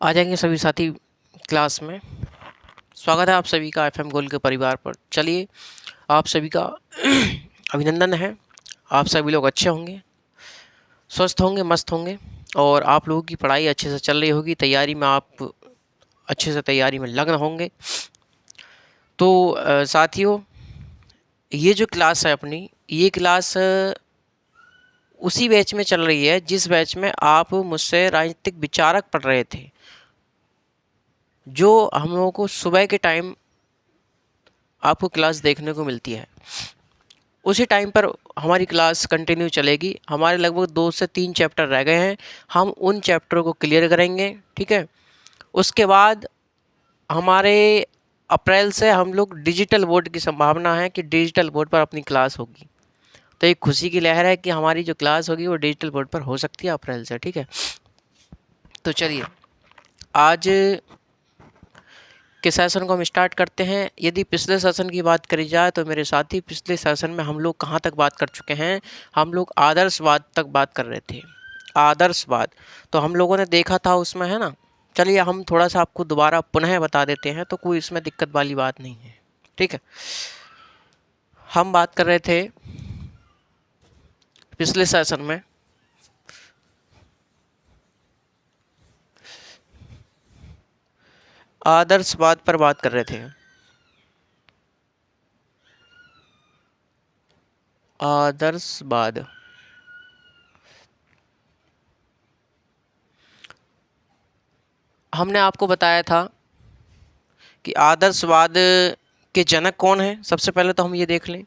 आ जाएंगे सभी साथी क्लास में। स्वागत है आप सभी का एफएम गोल्ड के परिवार पर। चलिए, आप सभी का अभिनंदन है। आप सभी लोग अच्छे होंगे, स्वस्थ होंगे, मस्त होंगे और आप लोगों की पढ़ाई अच्छे से चल रही होगी। तैयारी में आप अच्छे से तैयारी में लग्न होंगे। तो साथियों, ये जो क्लास है अपनी, ये क्लास उसी बैच में चल रही है जिस बैच में आप मुझसे राजनीतिक विचारक पढ़ रहे थे, जो हम लोगों को सुबह के टाइम आपको क्लास देखने को मिलती है। उसी टाइम पर हमारी क्लास कंटिन्यू चलेगी। हमारे लगभग 2 से 3 चैप्टर रह गए हैं, हम उन चैप्टरों को क्लियर करेंगे। ठीक है, उसके बाद हमारे अप्रैल से हम लोग डिजिटल बोर्ड की संभावना है कि डिजिटल बोर्ड पर अपनी क्लास होगी। तो एक खुशी की लहर है कि हमारी जो क्लास होगी वो डिजिटल बोर्ड पर हो सकती है अप्रैल से। ठीक है, तो चलिए आज के सेशन को हम स्टार्ट करते हैं। यदि पिछले सेशन की बात करी जाए तो मेरे साथी, पिछले सेशन में हम लोग कहाँ तक बात कर चुके हैं? हम लोग आदर्शवाद तक बात कर रहे थे। आदर्शवाद तो हम लोगों ने देखा था उसमें, है ना। चलिए हम थोड़ा सा आपको दोबारा पुनः बता देते हैं, तो कोई इसमें दिक्कत वाली बात नहीं है। ठीक है, हम बात कर रहे थे पिछले सेशन में आदर्शवाद पर बात कर रहे थे। आदर्शवाद, हमने आपको बताया था कि आदर्शवाद के जनक कौन है। सबसे पहले तो हम ये देख लें,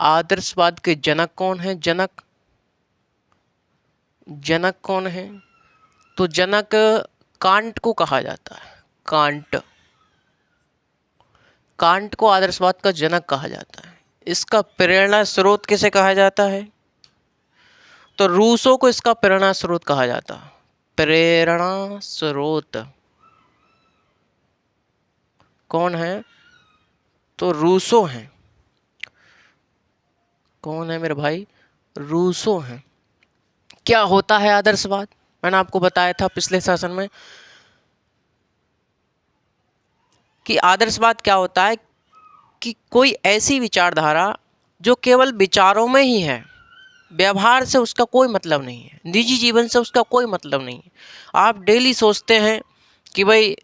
आदर्शवाद के जनक कौन है। जनक कौन है? तो जनक कांट को कहा जाता है। कांट को आदर्शवाद का जनक कहा जाता है। इसका प्रेरणा स्रोत किसे कहा जाता है? तो रूसो को इसका प्रेरणा स्रोत कहा जाता है। प्रेरणा स्रोत कौन है? तो रूसो हैं। कौन है मेरे भाई? रूसो हैं। क्या होता है आदर्शवाद? मैंने आपको बताया था पिछले सेशन में कि आदर्शवाद क्या होता है कि कोई ऐसी विचारधारा जो केवल विचारों में ही है, व्यवहार से उसका कोई मतलब नहीं है, निजी जीवन से उसका कोई मतलब नहीं है। आप डेली सोचते हैं कि भाई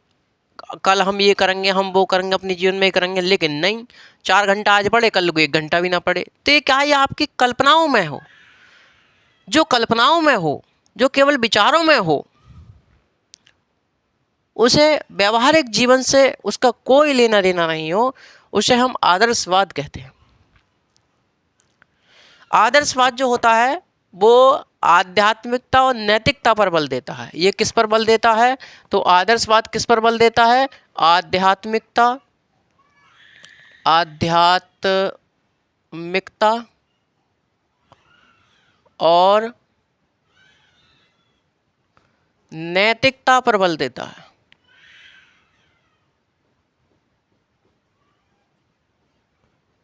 कल हम ये करेंगे, हम वो करेंगे, अपने जीवन में करेंगे, लेकिन नहीं, 4 घंटा आज पढ़े, कल को 1 घंटा भी ना पढ़े। तो ये क्या है? ये आपकी कल्पनाओं में हो। जो कल्पनाओं में हो, जो केवल विचारों में हो, उसे व्यवहारिक जीवन से उसका कोई लेना देना नहीं हो, उसे हम आदर्शवाद कहते हैं। आदर्शवाद जो होता है वो आध्यात्मिकता और नैतिकता पर बल देता है। ये किस पर बल देता है? तो आदर्शवाद किस पर बल देता है? आध्यात्मिकता, और नैतिकता पर बल देता है।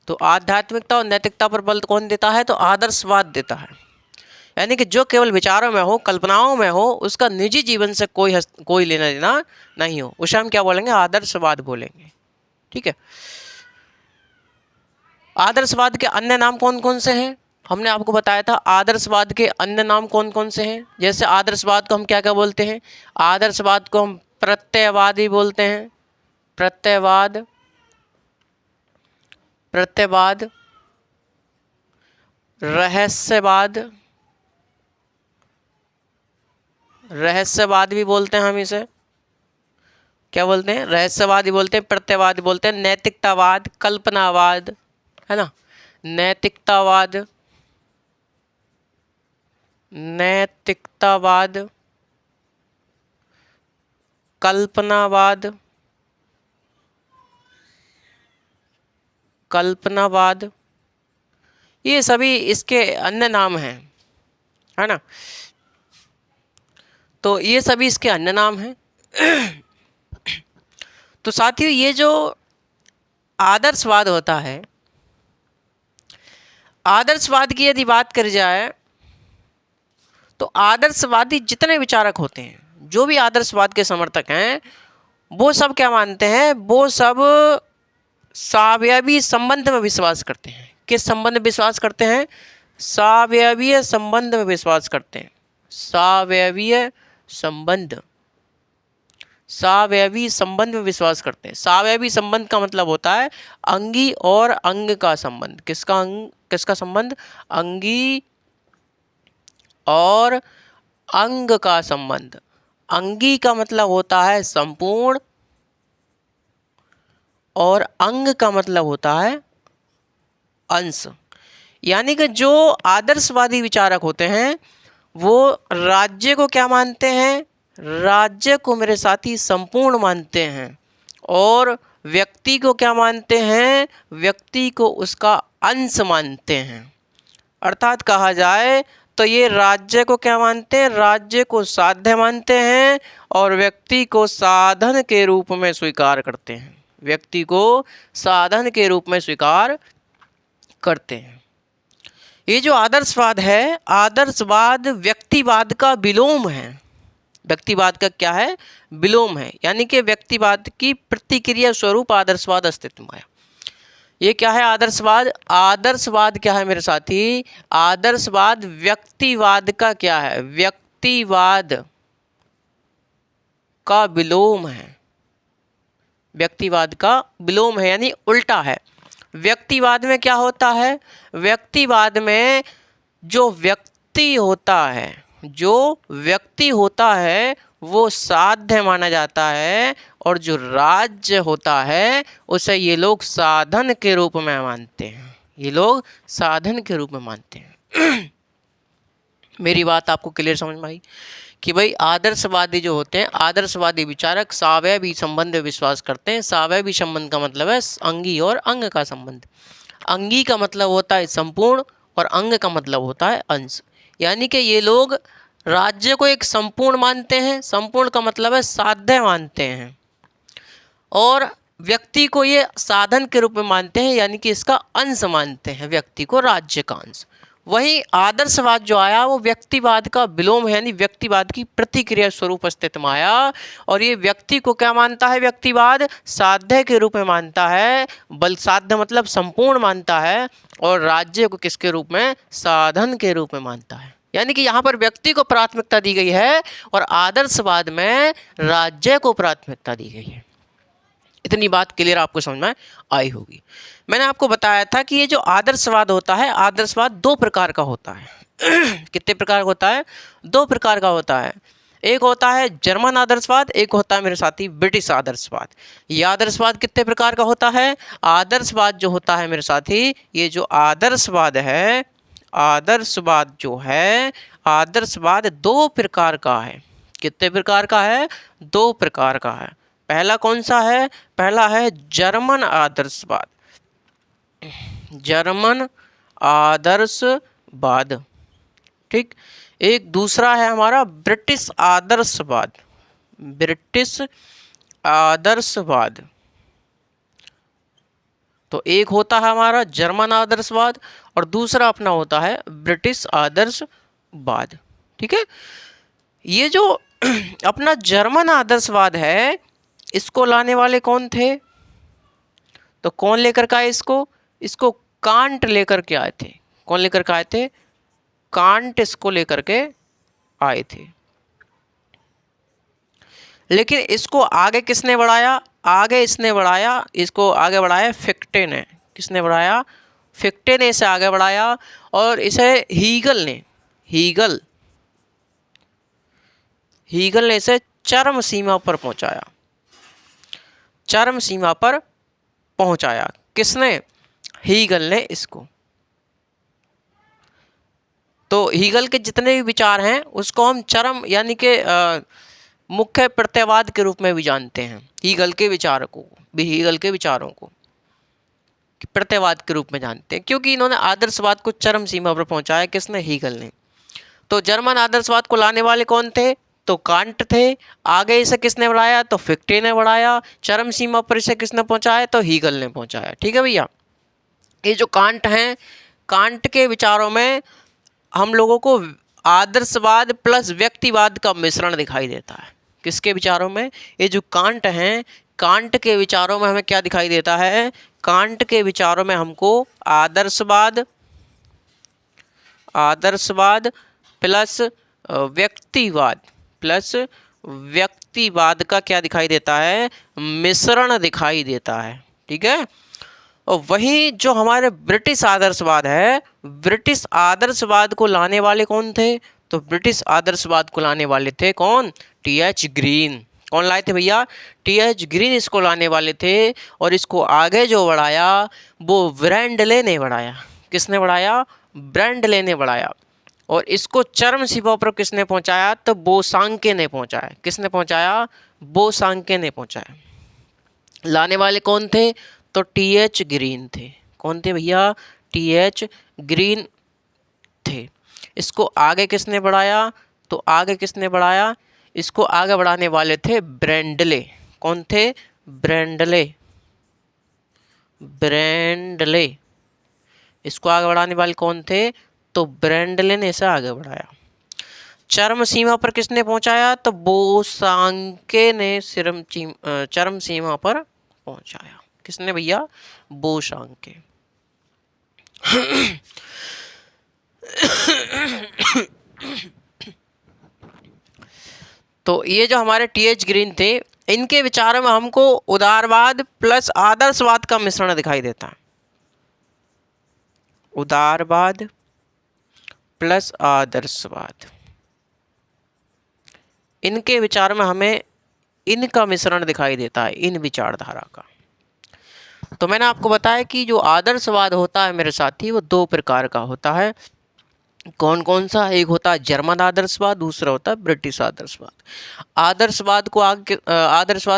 तो आध्यात्मिकता और नैतिकता पर बल कौन देता है? तो आदर्शवाद देता है। यानी कि जो केवल विचारों में हो, कल्पनाओं में हो, उसका निजी जीवन से कोई लेना देना नहीं हो, उसे हम क्या बोलेंगे? आदर्शवाद बोलेंगे। ठीक है, आदर्शवाद के अन्य नाम कौन कौन से हैं? हमने आपको बताया था आदर्शवाद के अन्य नाम कौन कौन से हैं। जैसे आदर्शवाद को हम क्या क्या बोलते हैं? आदर्शवाद को हम प्रत्ययवादी बोलते हैं। प्रत्ययवाद, रहस्यवाद भी बोलते हैं हम इसे। क्या बोलते हैं? रहस्यवादी बोलते हैं, प्रत्ययवादी बोलते हैं, नैतिकतावाद, कल्पनावाद, है ना। नैतिकतावाद, कल्पनावाद, ये सभी इसके अन्य नाम हैं, है ना। तो ये सभी इसके अन्य नाम हैं। तो साथियों, ये जो आदर्शवाद होता है, आदर्शवाद की यदि बात करी जाए तो आदर्शवादी जितने विचारक होते हैं, जो भी आदर्शवाद के समर्थक हैं वो सब क्या मानते हैं, वो सब सावयवी संबंध में विश्वास करते हैं। किस संबंध में विश्वास करते हैं? सावयवीय संबंध में विश्वास करते हैं। सावयवीय संबंध, सावयवी संबंध में विश्वास करते हैं। सावयवी संबंध का मतलब होता है अंगी और अंग का संबंध। किसका अंग, किसका संबंध? अंगी और अंग का संबंध। अंगी का मतलब होता है संपूर्ण और अंग का मतलब होता है अंश। यानी कि जो आदर्शवादी विचारक होते हैं वो राज्य को क्या मानते हैं? राज्य को मेरे साथी संपूर्ण मानते हैं। और व्यक्ति को क्या मानते हैं? व्यक्ति को उसका अंश मानते हैं। अर्थात कहा जाए तो ये राज्य को क्या मानते हैं? राज्य को साध्य मानते हैं और व्यक्ति को साधन के रूप में स्वीकार करते हैं। व्यक्ति को साधन के रूप में स्वीकार करते हैं। ये जो आदर्शवाद है, आदर्शवाद व्यक्तिवाद का विलोम है। व्यक्तिवाद का क्या है? विलोम है। यानी कि व्यक्तिवाद की प्रतिक्रिया स्वरूप आदर्शवाद अस्तित्व में आया। ये क्या है आदर्शवाद? आदर्शवाद क्या है मेरे साथी? आदर्शवाद व्यक्तिवाद का क्या है? व्यक्तिवाद का विलोम है। व्यक्तिवाद का विलोम है यानी उल्टा है। व्यक्तिवाद में क्या होता है? व्यक्तिवाद में जो व्यक्ति होता है, जो व्यक्ति होता है वो साध्य माना जाता है और जो राज्य होता है उसे ये लोग साधन के रूप में मानते हैं। ये लोग साधन के रूप में मानते हैं। मेरी बात आपको क्लियर समझ में आई कि भाई आदर्शवादी जो होते हैं, आदर्शवादी विचारक सावयवी संबंध में विश्वास करते हैं। सावयवी संबंध का मतलब है अंगी और अंग का संबंध। अंगी का मतलब होता है संपूर्ण और अंग का मतलब होता है अंश। यानी कि ये लोग राज्य को एक संपूर्ण मानते हैं, संपूर्ण का मतलब है साध्य मानते हैं, और व्यक्ति को ये साधन के रूप में मानते हैं, यानी कि इसका अंश मानते हैं, व्यक्ति को राज्य का अंश। वहीं आदर्शवाद जो आया वो व्यक्तिवाद का विलोम है, यानी व्यक्तिवाद की प्रतिक्रिया स्वरूप अस्तित्व में आया। और ये व्यक्ति को क्या मानता है? व्यक्तिवाद साध्य के रूप में मानता है, बल साध्य मतलब संपूर्ण मानता है, और राज्य को किसके रूप में? साधन के रूप में मानता है। यानी कि यहाँ पर व्यक्ति को प्राथमिकता दी गई है और आदर्शवाद में राज्य को प्राथमिकता दी गई है। इतनी बात क्लियर आपको समझ में आई होगी। मैंने आपको बताया था कि ये जो आदर्शवाद होता है, आदर्शवाद दो प्रकार का होता है। कितने प्रकार का होता है? दो प्रकार का होता है। एक होता है जर्मन आदर्शवाद, एक होता है मेरे साथी ब्रिटिश आदर्शवाद। ये आदर्शवाद कितने प्रकार का होता है? आदर्शवाद जो होता है मेरे साथी, ये जो आदर्शवाद है, आदर्शवाद जो है, आदर्शवाद दो प्रकार का है। कितने प्रकार का है? दो प्रकार का है। पहला कौन सा है? पहला है जर्मन आदर्शवाद, जर्मन आदर्शवाद, ठीक। एक दूसरा है हमारा ब्रिटिश आदर्शवाद, ब्रिटिश आदर्शवाद। तो एक होता है हमारा जर्मन आदर्शवाद और दूसरा अपना होता है ब्रिटिश आदर्शवाद, ठीक है। ये जो अपना जर्मन आदर्शवाद है, इसको लाने वाले कौन थे? तो कौन लेकर के आए इसको? इसको कांट लेकर के आए थे। कौन लेकर के आए थे? कांट इसको लेकर के आए थे। लेकिन इसको आगे किसने बढ़ाया? आगे इसने बढ़ाया, इसको आगे बढ़ाया फिक्टे ने। किसने बढ़ाया? फिक्टे ने इसे आगे बढ़ाया और इसे हीगल ने, हीगल ने इसे चरम सीमा पर पहुंचाया, चरम सीमा पर पहुंचाया। किसने? हीगल ने इसको। तो हीगल के जितने भी विचार हैं उसको हम चरम यानी कि मुख्य प्रत्ययवाद के रूप में भी जानते हैं। हीगल के विचारों को भी, हीगल के विचारों को प्रत्ययवाद के रूप में जानते हैं, क्योंकि इन्होंने आदर्शवाद को चरम सीमा पर पहुंचाया। किसने? हीगल ने। तो जर्मन आदर्शवाद को लाने वाले कौन थे? तो कांट थे। आगे इसे किसने बढ़ाया? तो फिक्टे ने बढ़ाया। चरम सीमा पर इसे किसने पहुंचाया? तो हीगल ने पहुंचाया, ठीक है भैया। ये जो कांट हैं, कांट के विचारों में हम लोगों को आदर्शवाद प्लस व्यक्तिवाद का मिश्रण दिखाई देता है। किसके विचारों में? ये जो कांट हैं, कांट के विचारों में हमें क्या दिखाई देता है? कांट के विचारों में हमको आदर्शवाद, आदर्शवाद प्लस व्यक्तिवाद, प्लस व्यक्तिवाद का क्या दिखाई देता है? मिश्रण दिखाई देता है। ठीक है। और वही जो हमारे ब्रिटिश आदर्शवाद है, ब्रिटिश आदर्शवाद को लाने वाले कौन थे? तो ब्रिटिश आदर्शवाद को लाने वाले थे कौन? टी.एच. ग्रीन। कौन लाए थे भैया? टी.एच. ग्रीन इसको लाने वाले थे। और इसको आगे जो बढ़ाया वो ब्रैंडले ने बढ़ाया। किसने बढ़ाया? ब्रैंडले ने बढ़ाया। और इसको चरम सीमा पर किसने पहुंचाया? तो बोसांके ने पहुंचाया। किसने पहुंचाया? बोसांके ने पहुंचाया। लाने वाले कौन थे? तो टी.एच. ग्रीन थे। कौन थे भैया? टी.एच. ग्रीन थे। इसको आगे किसने बढ़ाया? तो आगे किसने बढ़ाया? इसको आगे बढ़ाने वाले थे ब्रैंडले। कौन थे? ब्रैंडले। ब्रैंडले। इसको आगे बढ़ाने वाले कौन थे? तो ब्रैंडले ने इसे आगे बढ़ाया। चरम सीमा पर किसने पहुंचाया? तो बोसांके ने चरम सीमा पर पहुंचाया। किसने भैया? बोसांके। तो ये जो हमारे टी.एच. ग्रीन थे, इनके विचारों में हमको उदारवाद प्लस आदर्शवाद का मिश्रण दिखाई देता है। उदारवाद प्लस आदर्शवाद, इनके विचार में हमें इनका मिश्रण दिखाई देता है, इन विचारधारा का। तो मैंने आपको बताया कि जो आदर्शवाद होता है मेरे साथी, वो दो प्रकार का होता है। कौन कौन सा? एक होता है जर्मन आदर्शवाद, दूसरा होता है ब्रिटिश आदर्शवाद। आदर्शवाद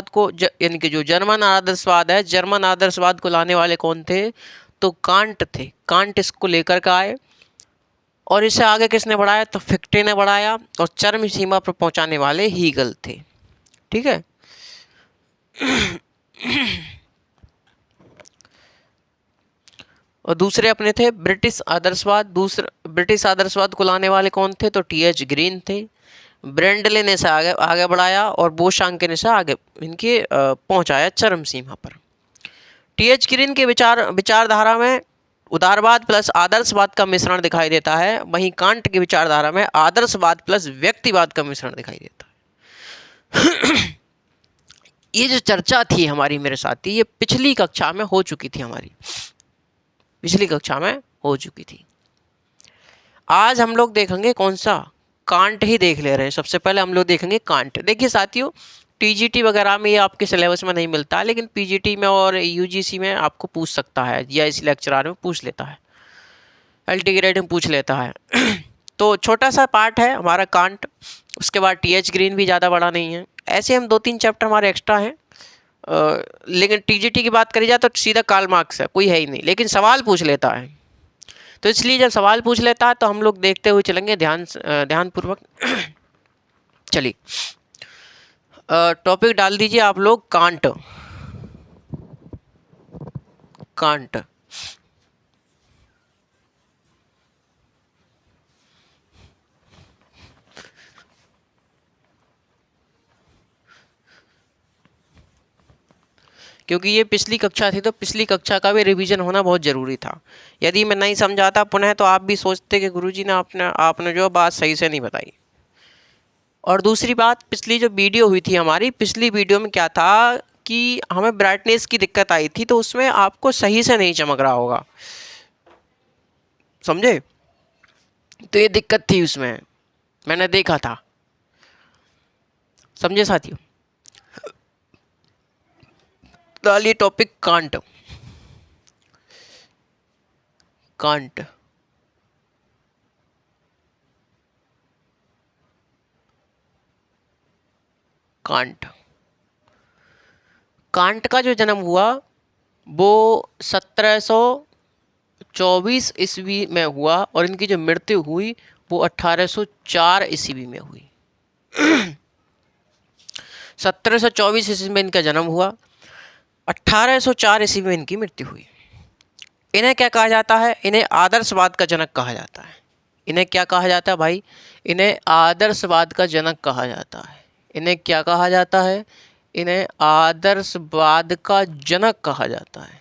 को यानी कि जो जर्मन आदर्शवाद है, जर्मन आदर्शवाद को लाने वाले कौन थे? तो कांट थे। कांट इसको लेकर के आए और इसे आगे किसने बढ़ाया? तो फिक्टे ने बढ़ाया। और चरम सीमा पर पहुंचाने वाले हीगल थे। ठीक है। और दूसरे अपने थे ब्रिटिश आदर्शवाद। ब्रिटिश आदर्शवाद को लाने वाले कौन थे? तो टी.एच. ग्रीन थे। ब्रैंडले ने इसे आगे बढ़ाया और बोसांके ने इसे आगे इनके पहुंचाया चरम सीमा पर। टी.एच. ग्रीन के विचारधारा में उदारवाद प्लस आदर्शवाद का मिश्रण दिखाई देता है। वहीं कांट की विचारधारा में आदर्शवाद प्लस व्यक्तिवाद का मिश्रण दिखाई देता है। ये जो चर्चा थी हमारी मेरे साथी, ये पिछली कक्षा में हो चुकी थी हमारी, पिछली कक्षा में हो चुकी थी। आज हम लोग देखेंगे कौन सा? कांट ही देख ले रहे हैं। सबसे पहले हम लोग देखेंगे कांट। देखिए साथियों, टीजीटी वगैरह में ये आपके सिलेबस में नहीं मिलता, लेकिन पीजीटी में और यूजीसी में आपको पूछ सकता है, या इस लेक्चरार में पूछ लेता है, एलटी ग्रेड में पूछ लेता है। तो छोटा सा पार्ट है हमारा कांट। उसके बाद टी.एच. ग्रीन भी ज़्यादा बड़ा नहीं है। ऐसे हम 2-3 चैप्टर हमारे एक्स्ट्रा हैं। लेकिन टीजीटी की बात करी जाए तो सीधा कार्ल मार्क्स है, कोई है ही नहीं, लेकिन सवाल पूछ लेता है। तो इसलिए जब सवाल पूछ लेता है तो हम लोग देखते हुए चलेंगे ध्यानपूर्वक। चलिए, टॉपिक डाल दीजिए आप लोग, कांट। कांट क्योंकि ये पिछली कक्षा थी, तो पिछली कक्षा का भी रिवीजन होना बहुत ज़रूरी था। यदि मैं नहीं समझाता पुनः तो आप भी सोचते कि गुरुजी ने आपने जो बात सही से नहीं बताई। और दूसरी बात, पिछली जो वीडियो हुई थी हमारी, पिछली वीडियो में क्या था कि हमें ब्राइटनेस की दिक्कत आई थी, तो उसमें आपको सही से नहीं चमक रहा होगा, समझे? तो ये दिक्कत थी उसमें, मैंने देखा था, समझे साथियों? डालिए topic can't. Can't can't can't का जो जन्म हुआ वो 1724 ईस्वी में हुआ, और इनकी जो मृत्यु हुई वो 1804 ईस्वी में हुई। 1724 ईस्वी में इनका जन्म हुआ, 1804 ईस्वी में इनकी मृत्यु हुई। इन्हें क्या कहा जाता है? इन्हें आदर्शवाद का जनक कहा जाता है। इन्हें क्या कहा जाता है भाई? इन्हें आदर्शवाद का जनक कहा जाता है। इन्हें क्या कहा जाता है? इन्हें आदर्शवाद का जनक कहा जाता है।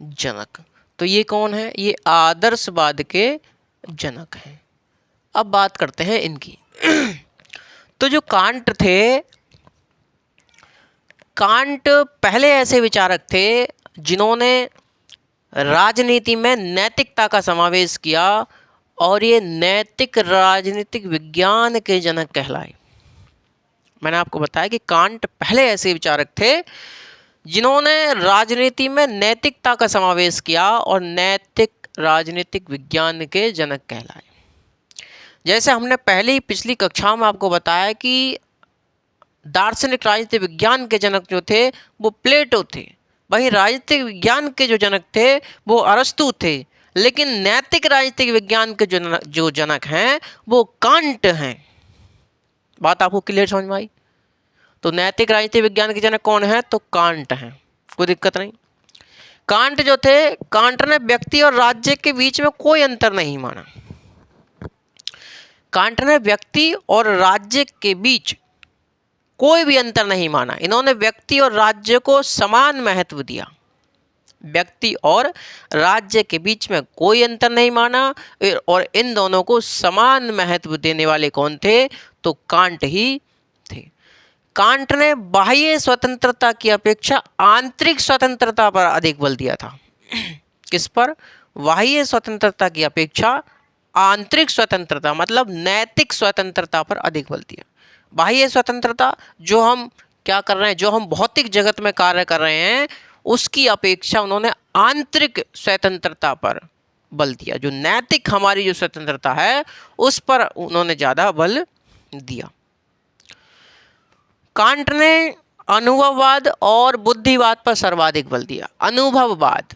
जनक। तो ये कौन है? ये आदर्शवाद के जनक हैं। अब बात करते हैं इनकी। तो जो कांट थे, कांट पहले ऐसे विचारक थे जिन्होंने राजनीति में नैतिकता का समावेश किया और ये नैतिक राजनीतिक विज्ञान के जनक कहलाए। मैंने आपको बताया कि कांट पहले ऐसे विचारक थे जिन्होंने राजनीति में नैतिकता का समावेश किया और नैतिक राजनीतिक विज्ञान के जनक कहलाए। जैसे हमने पहले ही पिछली कक्षा में आपको बताया कि दार्शनिक राजनीतिक विज्ञान के जनक जो थे वो प्लेटो थे, वहीं राजनीतिक विज्ञान के जो जनक थे वो अरस्तु थे, लेकिन नैतिक राजनीतिक विज्ञान के जो जनक हैं वो कांट हैं। बात आपको क्लियर समझ में आई? तो नैतिक राजनीतिक विज्ञान के जनक कौन है? तो कांट हैं, कोई दिक्कत नहीं। कांट जो थे, कांट ने व्यक्ति और राज्य के बीच में कोई अंतर नहीं माना। कांट ने व्यक्ति और राज्य के बीच कोई भी अंतर नहीं माना। इन्होंने व्यक्ति और राज्य को समान महत्व दिया। व्यक्ति और राज्य के बीच में कोई अंतर नहीं माना और इन दोनों को समान महत्व देने वाले कौन थे? तो कांट ही थे। कांट ने बाह्य स्वतंत्रता की अपेक्षा आंतरिक स्वतंत्रता पर अधिक बल दिया था। किस पर? बाह्य स्वतंत्रता की अपेक्षा आंतरिक स्वतंत्रता मतलब नैतिक स्वतंत्रता पर अधिक बल दिया। बाह्य स्वतंत्रता जो हम क्या कर रहे हैं, जो हम भौतिक जगत में कार्य कर रहे हैं, उसकी अपेक्षा उन्होंने आंतरिक स्वतंत्रता पर बल दिया। जो नैतिक हमारी जो स्वतंत्रता है उस पर उन्होंने ज़्यादा बल दिया। कांट ने अनुभववाद और बुद्धिवाद पर सर्वाधिक बल दिया। अनुभववाद,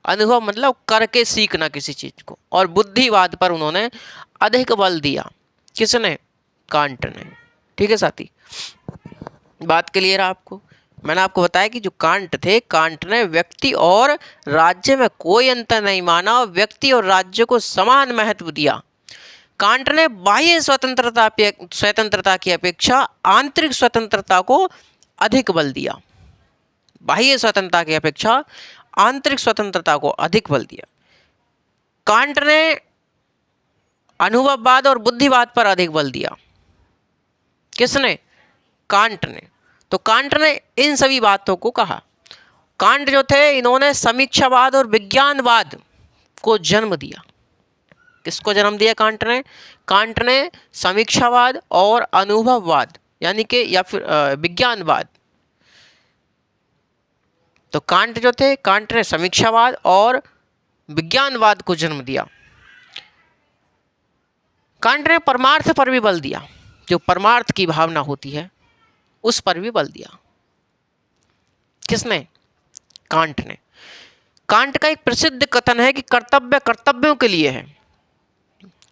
अनुभव मतलब करके सीखना किसी चीज को, और बुद्धिवाद पर उन्होंने अधिक बल दिया। किसने? कांट ने। ठीक है साथी, बात क्लियर है आपको? मैंने आपको बताया कि जो कांट थे, कांट ने व्यक्ति और राज्य में कोई अंतर नहीं माना और व्यक्ति और राज्य को समान महत्व दिया। कांट ने बाह्य स्वतंत्रता की अपेक्षा आंतरिक स्वतंत्रता को अधिक बल दिया। बाह्य स्वतंत्रता की अपेक्षा आंतरिक स्वतंत्रता को अधिक बल दिया। कांट ने अनुभववाद और बुद्धिवाद पर अधिक बल दिया। किसने? कांट ने। तो कांट ने इन सभी बातों को कहा। कांट जो थे, इन्होंने समीक्षावाद और विज्ञानवाद को जन्म दिया। किसको जन्म दिया कांट ने? कांट ने समीक्षावाद और अनुभववाद यानी कि या फिर विज्ञानवाद। तो कांट जो थे, कांट ने समीक्षावाद और विज्ञानवाद को जन्म दिया। कांट ने परमार्थ पर भी बल दिया। जो परमार्थ की भावना होती है उस पर भी बल दिया। किसने? कांट ने। कांट का एक प्रसिद्ध कथन है कि कर्तव्य कर्तव्यों के लिए है।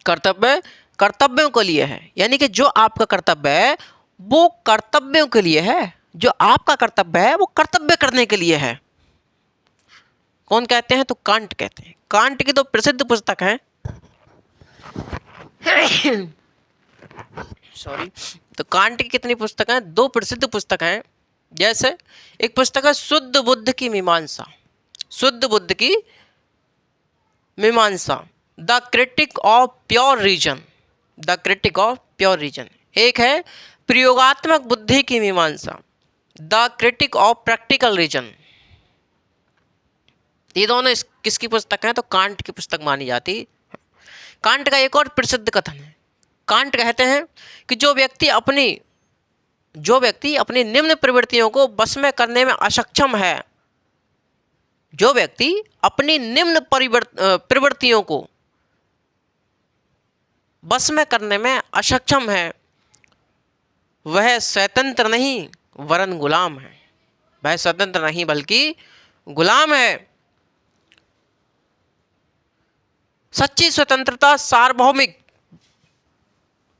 कर्तव्य कर्तव्यों के लिए है, यानी कि जो आपका कर्तव्य है वो कर्तव्यों के लिए है। जो आपका कर्तव्य है वो कर्तव्य करने के लिए है। कौन कहते हैं? तो कांट कहते हैं। कांट की तो प्रसिद्ध पुस्तक है सॉरी। तो कांट की कितनी पुस्तक हैं? 2 प्रसिद्ध पुस्तक हैं। जैसे एक पुस्तक है शुद्ध बुद्ध की मीमांसा। शुद्ध बुद्ध की मीमांसा, the critique of pure reason. The critique of pure reason. एक है प्रयोगात्मक बुद्धि की मीमांसा, the critique of practical reason. ये दोनों किसकी पुस्तक हैं? तो कांट की पुस्तक मानी जाती है। कांट का एक और प्रसिद्ध कथन है। कांट कहते हैं कि जो व्यक्ति अपनी निम्न प्रवृत्तियों को बस में करने में असक्षम है, जो व्यक्ति अपनी निम्न प्रवृत्तियों को बस में करने में असक्षम है, वह स्वतंत्र नहीं वरन गुलाम है। वह स्वतंत्र नहीं बल्कि गुलाम है। सच्ची स्वतंत्रता सार्वभौमिक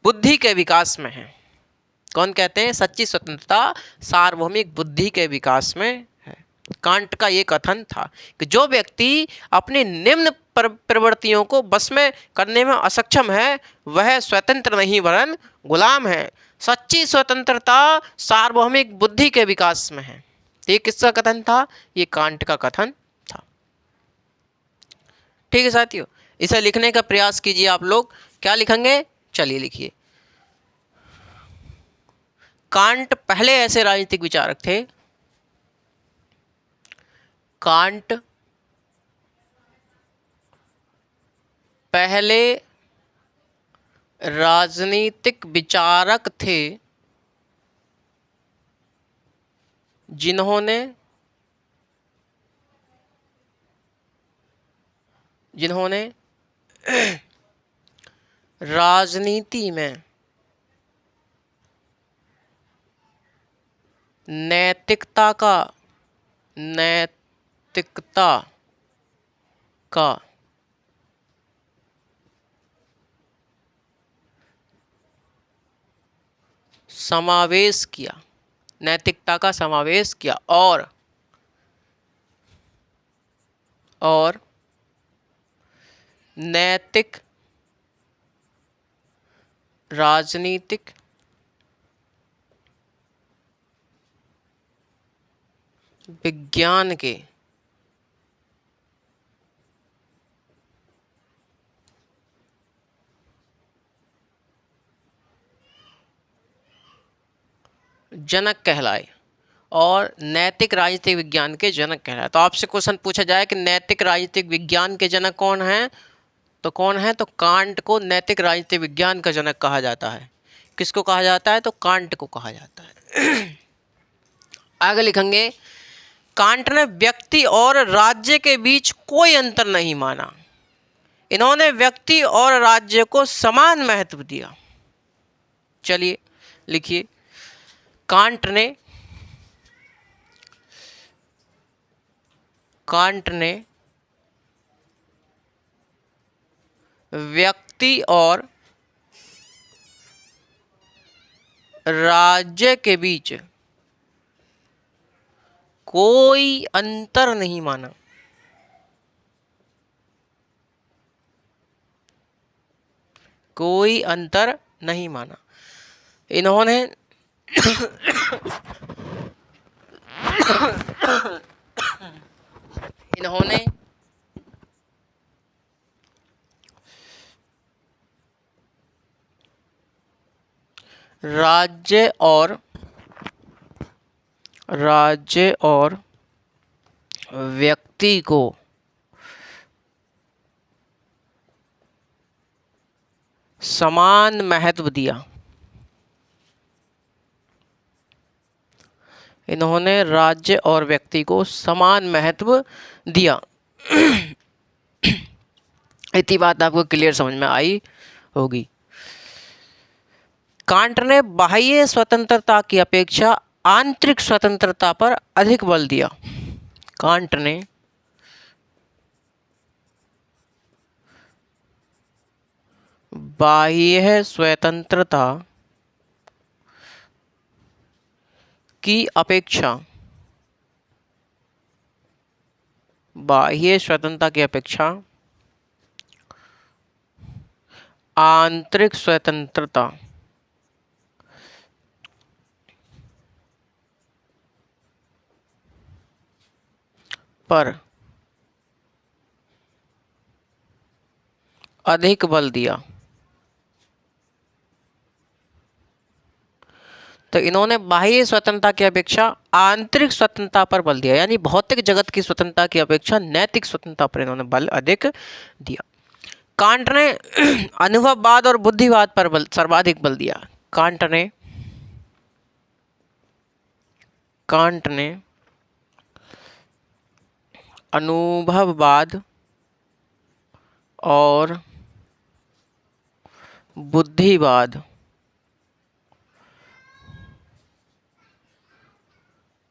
बुद्धि के विकास में है। कौन कहते हैं? सच्ची स्वतंत्रता सार्वभौमिक बुद्धि के विकास में है। कांट का ये कथन था कि जो व्यक्ति अपनी निम्न प्रवृत्तियों को बस में करने में असक्षम है वह स्वतंत्र नहीं वरन गुलाम है। सच्ची स्वतंत्रता सार्वभौमिक बुद्धि के विकास में है। ये किसका कथन था? ये कांट का कथन था। ठीक है साथियों, इसे लिखने का प्रयास कीजिए आप लोग। क्या लिखेंगे? चलिए लिखिए। कांट पहले ऐसे राजनीतिक विचारक थे, कांट पहले राजनीतिक विचारक थे जिन्होंने राजनीति में नैतिकता का समावेश किया, नैतिकता का समावेश किया और नैतिक राजनीतिक विज्ञान के जनक कहलाए और नैतिक राजनीतिक विज्ञान के जनक कहलाए। तो आपसे क्वेश्चन पूछा जाए कि नैतिक राजनीतिक विज्ञान के जनक कौन हैं, तो कौन है? तो कांट को नैतिक राजनीतिक विज्ञान का जनक कहा जाता है। किसको कहा जाता है? तो कांट को कहा जाता है। आगे लिखेंगे, कांट ने व्यक्ति और राज्य के बीच कोई अंतर नहीं माना। इन्होंने व्यक्ति और राज्य को समान महत्व दिया। चलिए लिखिए, कांट ने व्यक्ति और राज्य के बीच कोई अंतर नहीं माना। कोई अंतर नहीं माना। इन्होंने राज्य और व्यक्ति को समान महत्व दिया। इन्होंने राज्य और व्यक्ति को समान महत्व दिया। इतनी बात आपको क्लियर समझ में आई होगी। कांट ने बाह्य स्वतंत्रता की अपेक्षा आंतरिक स्वतंत्रता पर अधिक बल दिया। कांट ने बाह्य स्वतंत्रता की अपेक्षा आंतरिक स्वतंत्रता पर अधिक बल दिया। तो इन्होंने बाह्य स्वतंत्रता की अपेक्षा आंतरिक स्वतंत्रता पर बल दिया, यानी भौतिक जगत की स्वतंत्रता की अपेक्षा नैतिक स्वतंत्रता पर इन्होंने बल अधिक दिया। कांट ने अनुभववाद और बुद्धिवाद पर सर्वाधिक बल दिया। कांट ने अनुभववाद और बुद्धिवाद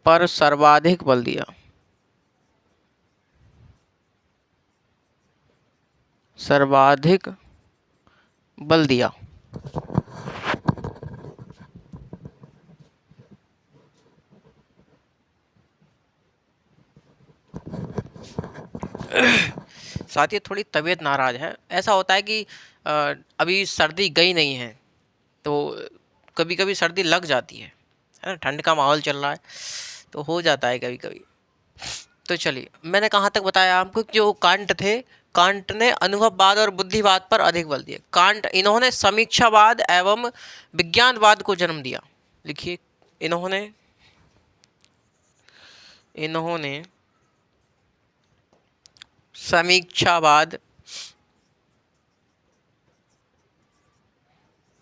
पर सर्वाधिक बल दिया। सर्वाधिक बल दिया। साथियों थोड़ी तबीयत नाराज है। ऐसा होता है कि अभी सर्दी गई नहीं है, तो कभी कभी सर्दी लग जाती है ना, ठंड का माहौल चल रहा है तो हो जाता है कभी कभी। तो चलिए, मैंने कहाँ तक बताया आपको कि जो कांट थे, कांट ने अनुभववाद और बुद्धिवाद पर अधिक बल दिया। कांट, इन्होंने समीक्षावाद एवं विज्ञानवाद को जन्म दिया। लिखिए, इन्होंने इन्होंने समीक्षावाद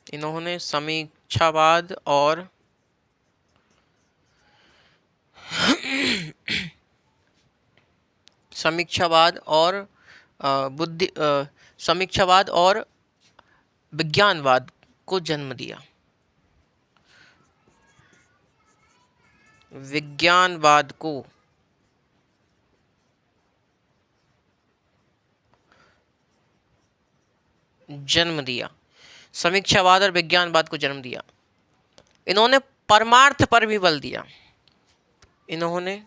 इन्होंने समीक्षावाद और समीक्षावाद और समीक्षावाद और विज्ञानवाद को जन्म दिया। विज्ञानवाद को जन्म दिया। समीक्षावाद और विज्ञानवाद को जन्म दिया। इन्होंने परमार्थ पर भी बल दिया। इन्होंने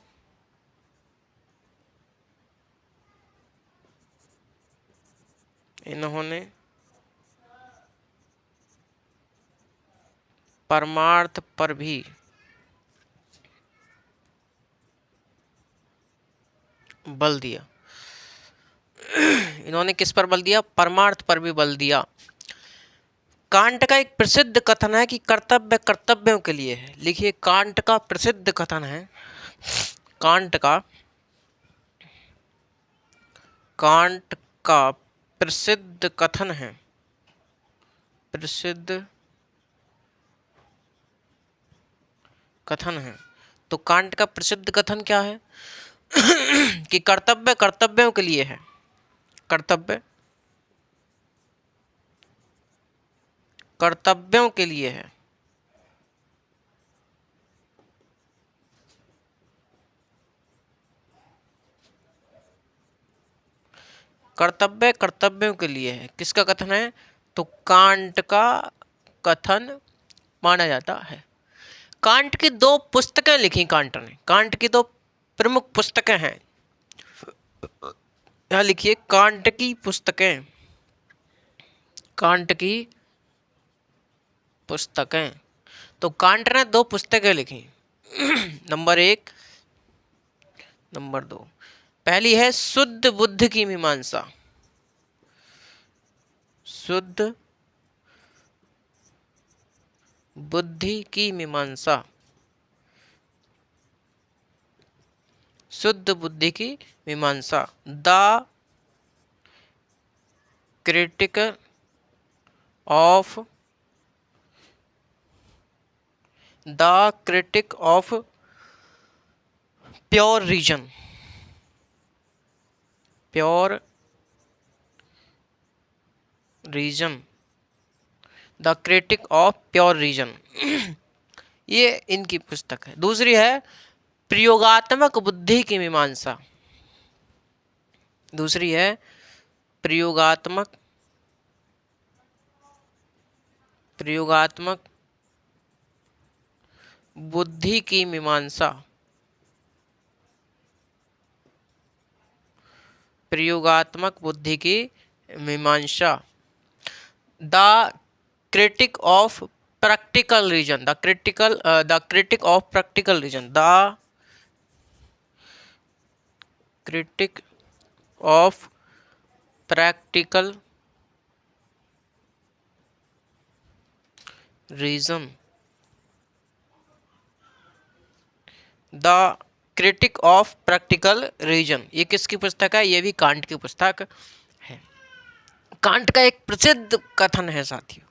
परमार्थ पर भी बल दिया। इन्होंने किस पर बल दिया? परमार्थ पर भी बल दिया। कांट का एक प्रसिद्ध कथन है कि कर्तव्य कर्तव्यों के लिए है। लिखिए, कांट का प्रसिद्ध कथन है, कांट का प्रसिद्ध कथन है, प्रसिद्ध कथन है। तो कांट का प्रसिद्ध कथन क्या है? कि कर्तव्य कर्तव्यों के लिए है। कर्तव्य कर्तव्यों के लिए है। कर्तव्य कर्तव्यों के लिए है। किसका कथन है? तो कांट का कथन माना जाता है। कांट की दो पुस्तकें लिखी कांट ने। कांट की दो प्रमुख पुस्तकें हैं। यहां लिखिए, कांट की पुस्तकें। कांट की पुस्तकें। तो कांट ने दो पुस्तकें लिखी। Number 1, number 2। पहली है शुद्ध बुद्ध की मीमांसा। शुद्ध बुद्धि की मीमांसा। शुद्ध बुद्धि की मीमांसा। The critique of pure reason. Pure reason. The critique of pure reason. ये इनकी पुस्तक है। दूसरी है प्रयोगात्मक बुद्धि की मीमांसा। दूसरी है प्रयोगात्मक बुद्धि की मीमांसा। प्रयोगात्मक बुद्धि की मीमांसा। The critique of practical reason. The critique of practical reason. The critique of practical reason. The critique of practical reason. ये किसकी पुस्तक है? ये भी कांट की पुस्तक है। कांट का एक प्रसिद्ध कथन है साथियों।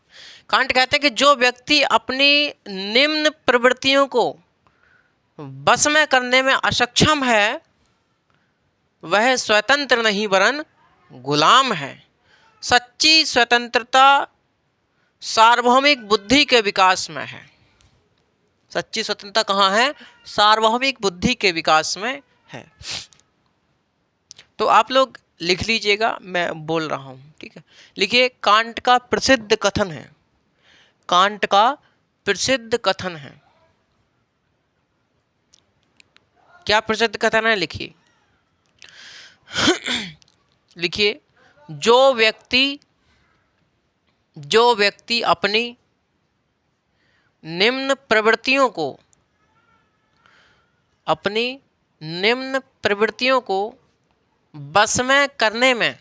कांट कहते हैं कि जो व्यक्ति अपनी निम्न प्रवृत्तियों को बस में करने में अक्षम है, वह स्वतंत्र नहीं वरन गुलाम है। सच्ची स्वतंत्रता सार्वभौमिक बुद्धि के विकास में है। सच्ची स्वतंत्रता कहाँ है? सार्वभौमिक बुद्धि के विकास में है। तो आप लोग लिख लीजिएगा, मैं बोल रहा हूं, ठीक है। लिखिए, कांट का प्रसिद्ध कथन है। कांट का प्रसिद्ध कथन है। क्या प्रसिद्ध कथन है? लिखिए, लिखिए, जो व्यक्ति अपनी निम्न प्रवृत्तियों को बस में करने में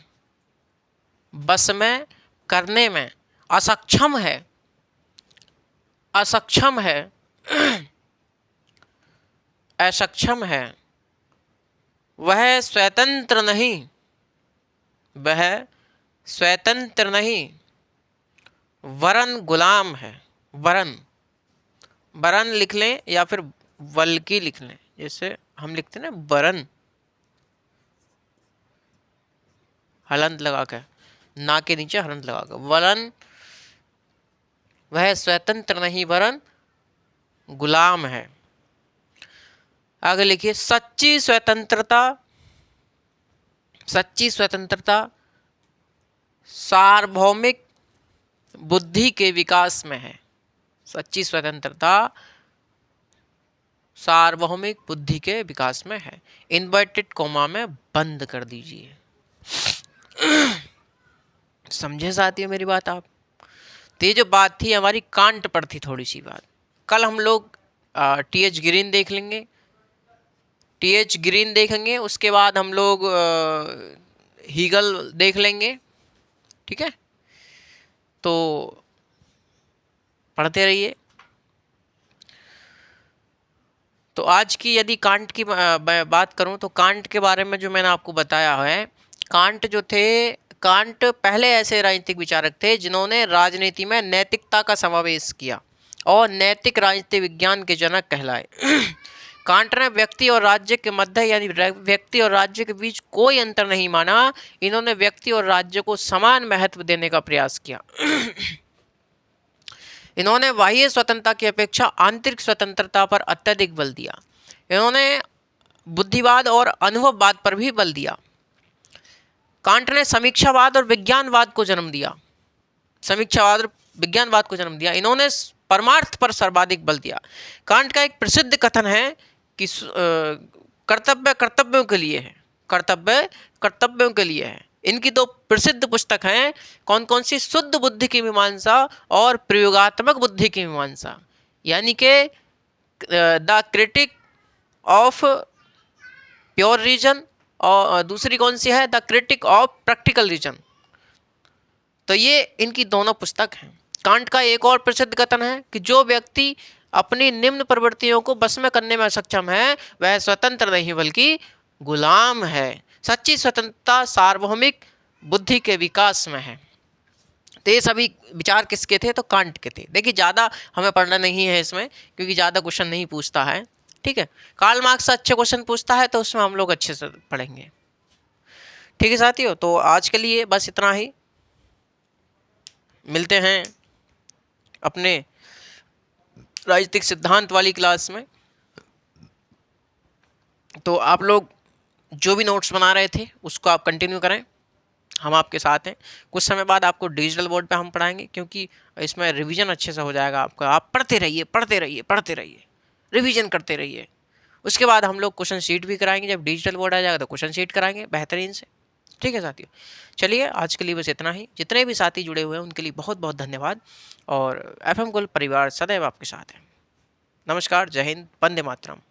असक्षम है, वह स्वतंत्र नहीं वरन गुलाम है। वरन लिख लें या फिर बल्कि लिख लें, जैसे हम लिखते हैं ना वरन, हलंत लगा के, ना के नीचे हलंत लगा के, वरन वह स्वतंत्र नहीं वरन गुलाम है। आगे लिखिए, सच्ची स्वतंत्रता सार्वभौमिक बुद्धि के विकास में है। सच्ची स्वतंत्रता सार्वभौमिक बुद्धि के विकास में है। इन्वर्टेड कोमा में बंद कर दीजिए। समझे साथियों मेरी बात आप? तो ये जो बात थी हमारी कांट पर थी, थोड़ी सी बात। कल हम लोग टी.एच. ग्रीन देखेंगे, उसके बाद हम लोग हीगल देख लेंगे। ठीक है, तो पढ़ते रहिए। तो आज की यदि कांट की बात करूं तो कांट के बारे में जो मैंने आपको बताया है, कांट पहले ऐसे राजनीतिक विचारक थे जिन्होंने राजनीति में नैतिकता का समावेश किया और नैतिक राजनीति विज्ञान के जनक कहलाए। कांट ने व्यक्ति और राज्य के मध्य यानी व्यक्ति और राज्य के बीच कोई अंतर नहीं माना। इन्होंने व्यक्ति और राज्य को समान महत्व देने का प्रयास किया। इन्होंने बाह्य स्वतंत्रता की अपेक्षा आंतरिक स्वतंत्रता पर अत्यधिक बल दिया। इन्होंने बुद्धिवाद और अनुभववाद पर भी बल दिया। कांट ने समीक्षावाद और विज्ञानवाद को जन्म दिया। इन्होंने परमार्थ पर सर्वाधिक बल दिया। कांट का एक प्रसिद्ध कथन है कि कर्तव्य कर्तव्यों के लिए है। इनकी दो प्रसिद्ध पुस्तक हैं, कौन कौन सी? शुद्ध बुद्धि की मीमांसा और प्रयोगात्मक बुद्धि की मीमांसा, यानी कि the critique of pure reason, और दूसरी कौन सी है? The critique of practical reason. तो ये इनकी दोनों पुस्तक हैं। कांट का एक और प्रसिद्ध कथन है कि जो व्यक्ति अपनी निम्न प्रवृत्तियों को बस में करने में सक्षम है वह स्वतंत्र नहीं बल्कि गुलाम है। सच्ची स्वतंत्रता सार्वभौमिक बुद्धि के विकास में है। तो ये सभी विचार किसके थे? तो कांट के थे। देखिए ज़्यादा हमें पढ़ना नहीं है इसमें, क्योंकि ज़्यादा क्वेश्चन नहीं पूछता है। ठीक है, कार्ल मार्क्स से अच्छे क्वेश्चन पूछता है तो उसमें हम लोग अच्छे से पढ़ेंगे। ठीक है साथियों, तो आज के लिए बस इतना ही। मिलते हैं अपने राजनीतिक सिद्धांत वाली क्लास में। तो आप लोग जो भी नोट्स बना रहे थे उसको आप कंटिन्यू करें, हम आपके साथ हैं। कुछ समय बाद आपको डिजिटल बोर्ड पे हम पढ़ाएंगे, क्योंकि इसमें रिवीजन अच्छे से हो जाएगा आपका। आप पढ़ते रहिए, रिवीजन करते रहिए। उसके बाद हम लोग क्वेश्चन शीट भी कराएंगे। जब डिजिटल बोर्ड आ जाएगा तो क्वेश्चन शीट कराएंगे बेहतरीन से। ठीक है साथियों, चलिए आज के लिए बस इतना ही। जितने भी साथी जुड़े हुए हैं उनके लिए बहुत बहुत धन्यवाद, और FM गोल्ड परिवार सदैव आपके साथ है। नमस्कार, जय हिंद, वंदे मातरम।